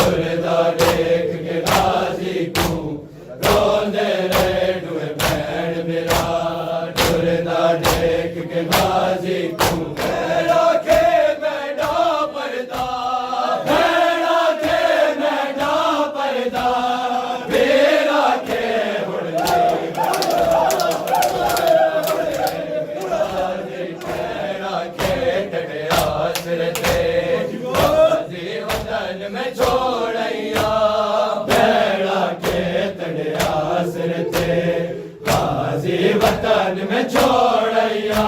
टुरदा देख के गाजी को रोंदे रहे डुए भैन मेरा टुरदा देख के गाजी को भेड़ा के मैडा परदा भेड़ा के मैडा परदा भेड़ा के उड़ने भेड़ा के टड़े आसरते में छोड़ैया भेड़ा के तड़े आसरते गाजी वतन में छोड़ैया